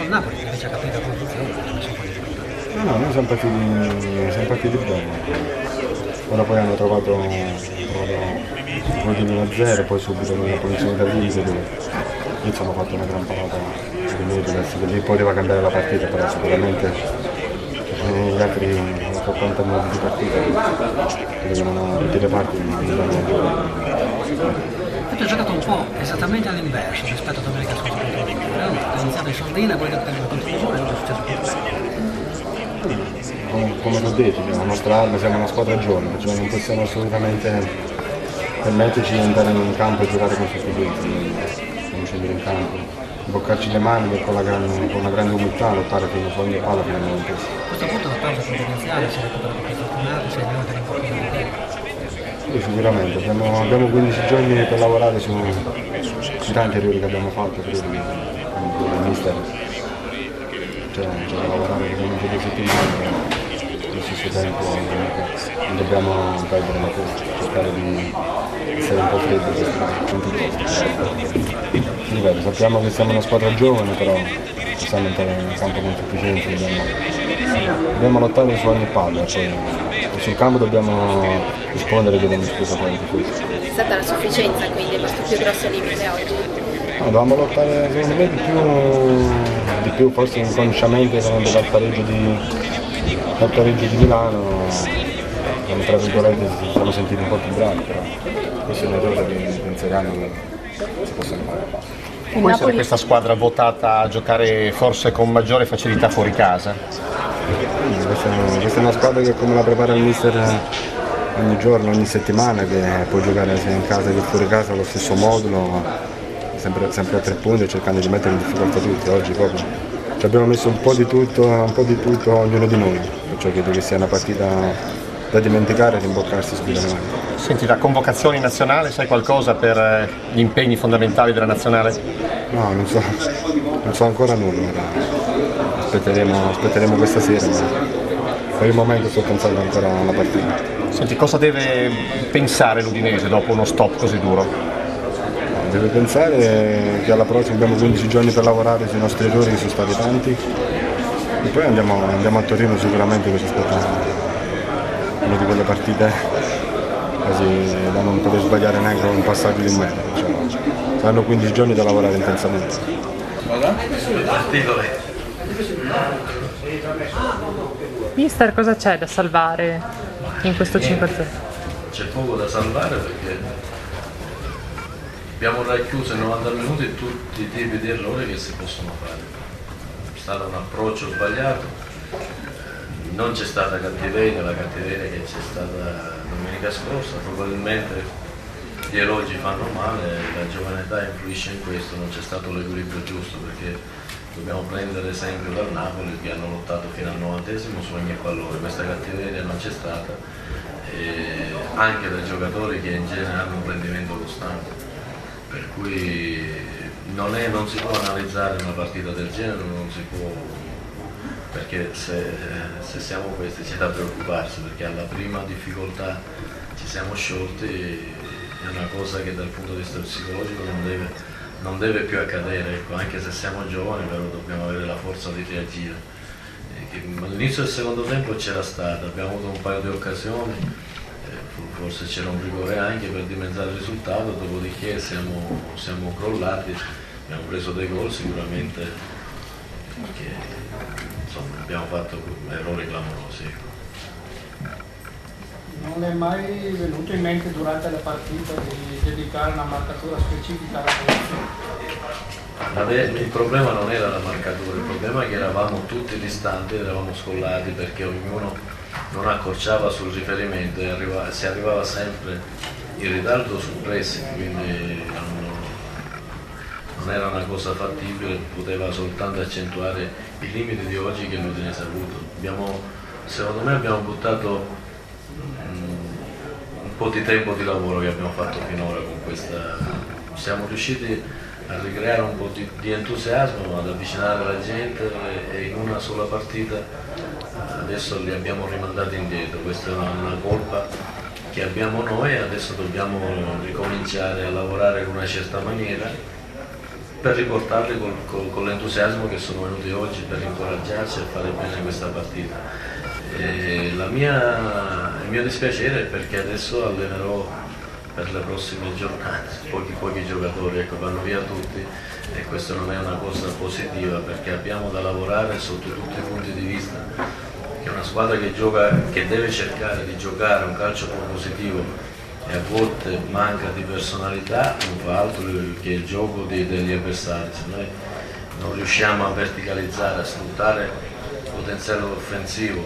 il Napoli che invece ha capito la condizione, ha messo un po' di difficoltà. No, noi siamo partiti bene. Ora poi hanno trovato gol di 1-0, poi subito nella posizione da limite dove Izzo hanno fatto una gran parata di minuti, che lì poteva cambiare la partita, però sicuramente gli altri hanno fatto 80 minuti di partita, che venivano da tutte le parti Avete giocato un po' esattamente all'inverso rispetto a domenica scorsa contro l'Inter, è iniziato in sordina, poi per la contribuzione, non è successo più. come ti ho detto, la nostra arma, siamo una squadra giovane, cioè non possiamo assolutamente permetterci di andare in campo e giocare con soffizienza, non scendere in campo, boccarci le mani con una grande umiltà, lottare fino a ogni palla fino alla testa. A questo punto la pausa provvidenziale si recupera più fortunato, si è venuto un po' più di tempo. Sì, sicuramente, abbiamo 15 giorni per lavorare su tanti errori che abbiamo fatto, credo che il mister c'è da lavorare veramente 2 settimane. Allo stesso tempo non dobbiamo perdere la testa, cercare di essere un po' freddi. Ripeto, sappiamo che siamo una squadra giovane, però possiamo entrare in campo con sufficienza, dobbiamo lottare su ogni palla, poi sul campo dobbiamo rispondere chiedendo scusa poi ai tifosi. È stata la sufficienza quindi il vostro più grosso limite oggi? No, dovevamo lottare secondo me di più forse inconsciamente venendo dal pareggio di Milano, tra virgolette ci siamo sentiti un po' più bravi, però questo è un errore che penseranno che si possono fare. Può essere questa squadra votata a giocare forse con maggiore facilità fuori casa? Questa è una squadra che come la prepara il mister ogni giorno, ogni settimana, che può giocare sia in casa che fuori casa allo stesso modulo, sempre a 3 punti, cercando di mettere in difficoltà tutti. Oggi proprio ci abbiamo messo un po' di tutto ognuno di noi, perciò credo che sia una partita da dimenticare e rimboccarsi subito le mani. Senti, la convocazione in nazionale, sai qualcosa per gli impegni fondamentali della nazionale? No, non so ancora nulla, aspetteremo questa sera, ma per il momento sto pensando ancora alla partita. Senti, cosa deve pensare l'Udinese dopo uno stop così duro? Deve pensare che alla prossima abbiamo 15 giorni per lavorare sui nostri errori, che sono stati tanti, e poi andiamo a Torino, sicuramente che ci aspetta una di quelle partite quasi da non poter sbagliare neanche un passaggio di mezzo, cioè, saranno 15 giorni da lavorare intensamente. Mister, cosa c'è da salvare in questo 5-0? C'è poco da salvare perché abbiamo racchiuso in 90 minuti tutti i tipi di errori che si possono fare. È stato un approccio sbagliato, non c'è stata cattiveria, la cattiveria che c'è stata domenica scorsa, probabilmente gli elogi fanno male, la giovanità influisce in questo, non c'è stato l'equilibrio giusto perché dobbiamo prendere esempio dal Napoli che hanno lottato fino al 90esimo su ogni pallone, questa cattiveria non c'è stata, anche dai giocatori che in genere hanno un rendimento costante, per cui non si può analizzare una partita del genere, non si può, perché se siamo questi c'è da preoccuparsi, perché alla prima difficoltà ci siamo sciolti, è una cosa che dal punto di vista psicologico non deve più accadere, ecco, anche se siamo giovani, però dobbiamo avere la forza di reagire. All'inizio del secondo tempo c'era stata, abbiamo avuto un paio di occasioni, forse c'era un rigore anche per dimezzare il risultato, dopodiché siamo crollati, abbiamo preso dei gol sicuramente che insomma, abbiamo fatto errori clamorosi. Non è mai venuto in mente durante la partita di dedicare una marcatura specifica alla posizione? Il problema non era la marcatura, il problema è che eravamo tutti distanti, eravamo scollati perché ognuno non accorciava sul riferimento e si arrivava sempre in ritardo sul pressing, quindi non era una cosa fattibile, poteva soltanto accentuare i limiti di oggi che l'Udinese ha avuto. Secondo me abbiamo buttato un po' di tempo di lavoro che abbiamo fatto finora con questa. Siamo riusciti a ricreare un po' di entusiasmo, ad avvicinare la gente e in una sola partita adesso li abbiamo rimandati indietro. Questa è una colpa che abbiamo noi e adesso dobbiamo ricominciare a lavorare in una certa maniera per riportarli con l'entusiasmo che sono venuti oggi, per incoraggiarci a fare bene questa partita. Il mio dispiacere è perché adesso allenerò per le prossime giornate pochi giocatori, ecco, vanno via tutti e questo non è una cosa positiva perché abbiamo da lavorare sotto tutti i punti di vista. È una squadra che deve cercare di giocare un calcio propositivo e a volte manca di personalità, non fa altro che il gioco degli avversari. Se noi non riusciamo a verticalizzare, a sfruttare il potenziale offensivo,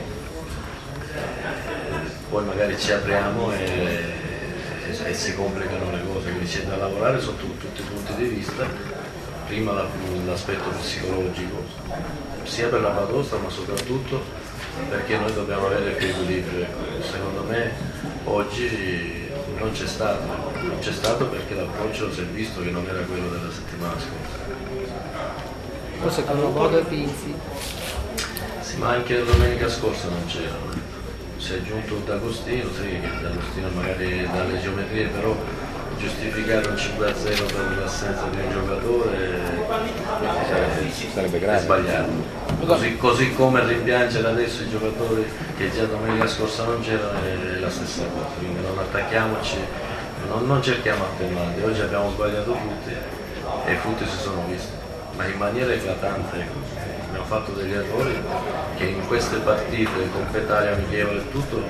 poi magari ci apriamo e si complicano le cose, quindi c'è da lavorare sotto tutti i punti di vista, prima l'aspetto psicologico, sia per la batosta ma soprattutto perché noi dobbiamo avere più equilibrio. Secondo me oggi non c'è stato perché l'approccio si è visto che non era quello della settimana scorsa. Forse con Lobodo e Pinzi? Sì, ma anche domenica scorsa non c'erano. Si è aggiunto D'Agostino, sì, che D'Agostino magari dalle geometrie, però giustificare un 5-0 per l'assenza di un giocatore sarebbe grave. È sbagliato. Così come rimpiangere adesso i giocatori che già domenica scorsa non c'erano è la stessa cosa, quindi non attacchiamoci, non cerchiamo attenuanti. Oggi abbiamo sbagliato tutti e i frutti si sono visti, ma in maniera eclatante. Abbiamo fatto degli errori che in queste partite con Petaglia, amichevole e tutto,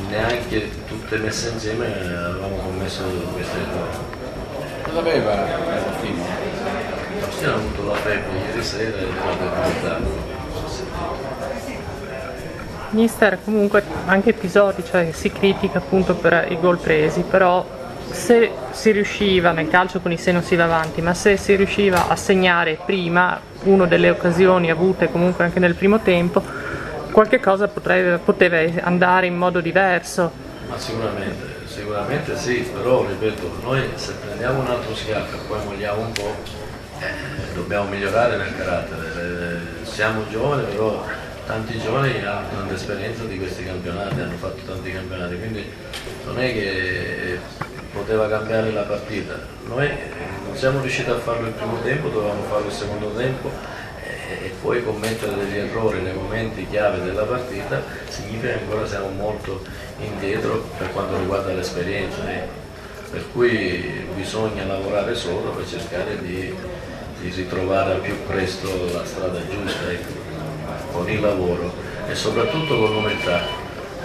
neanche tutte messe insieme avevamo commesso questi errori. Cosa aveva Agostino? Agostino ha avuto la febbre ieri sera e la debilità. Mister, comunque anche episodi, cioè si critica appunto per i gol presi, però se si riusciva, nel calcio con i 6 non si va avanti, ma se si riusciva a segnare prima una delle occasioni avute comunque anche nel primo tempo, qualche cosa poteva andare in modo diverso. Ma sicuramente sì, però ripeto, noi se prendiamo un altro schiaffo e poi mogliamo un po', dobbiamo migliorare nel carattere. Siamo giovani, però tanti giovani hanno l'esperienza di questi campionati, hanno fatto tanti campionati, quindi non è che poteva cambiare la partita. Noi non siamo riusciti a farlo il primo tempo, dovevamo farlo il secondo tempo e poi commettere degli errori nei momenti chiave della partita significa che ancora siamo molto indietro per quanto riguarda l'esperienza. Per cui bisogna lavorare solo per cercare di ritrovare al più presto la strada giusta, con il lavoro e soprattutto con l'umiltà,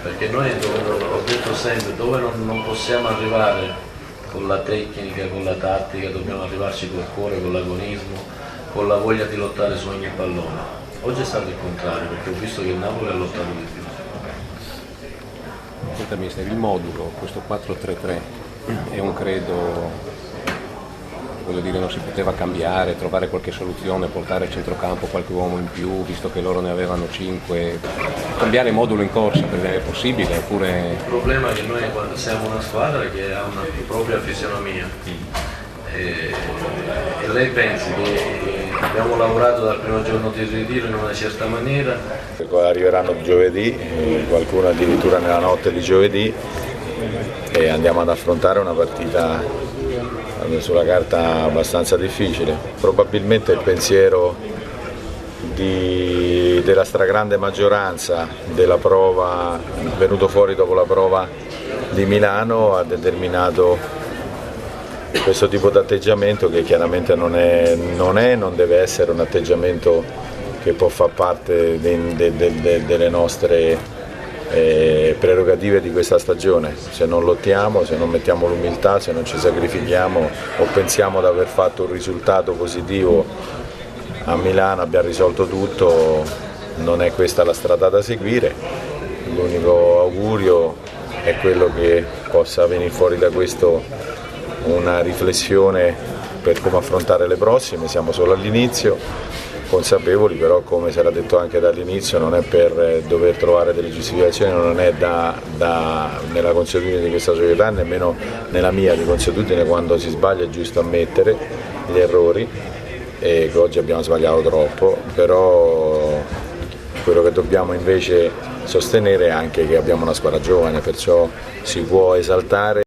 perché noi ho detto sempre, dove non possiamo arrivare con la tecnica, con la tattica, dobbiamo arrivarci col cuore, con l'agonismo, con la voglia di lottare su ogni pallone. Oggi è stato il contrario, perché ho visto che il Napoli ha lottato di più. Senta mister, il modulo, questo 4-3-3, è un credo, voglio dire, non si poteva cambiare, trovare qualche soluzione, portare a centrocampo qualche uomo in più, visto che loro ne avevano 5, cambiare modulo in corsa è possibile oppure... Il problema è che noi quando siamo una squadra che ha una propria fisionomia e lei pensi che abbiamo lavorato dal primo giorno di ritiro in una certa maniera. Arriveranno giovedì, qualcuno addirittura nella notte di giovedì e andiamo ad affrontare una partita sulla carta abbastanza difficile. Probabilmente il pensiero della stragrande maggioranza della prova venuto fuori dopo la prova di Milano ha determinato questo tipo di atteggiamento che chiaramente non deve essere un atteggiamento che può far parte delle nostre prerogative di questa stagione. Se non lottiamo, se non mettiamo l'umiltà, se non ci sacrifichiamo o pensiamo di aver fatto un risultato positivo a Milano, abbiamo risolto tutto, non è questa la strada da seguire. L'unico augurio è quello che possa venire fuori da questo una riflessione per come affrontare le prossime. Siamo solo all'inizio, consapevoli però, come si era detto anche dall'inizio, non è per dover trovare delle giustificazioni, non è nella consuetudine di questa società, nemmeno nella mia di consuetudine. Quando si sbaglia è giusto ammettere gli errori e che oggi abbiamo sbagliato troppo, però quello che dobbiamo invece sostenere è anche che abbiamo una squadra giovane, perciò si può esaltare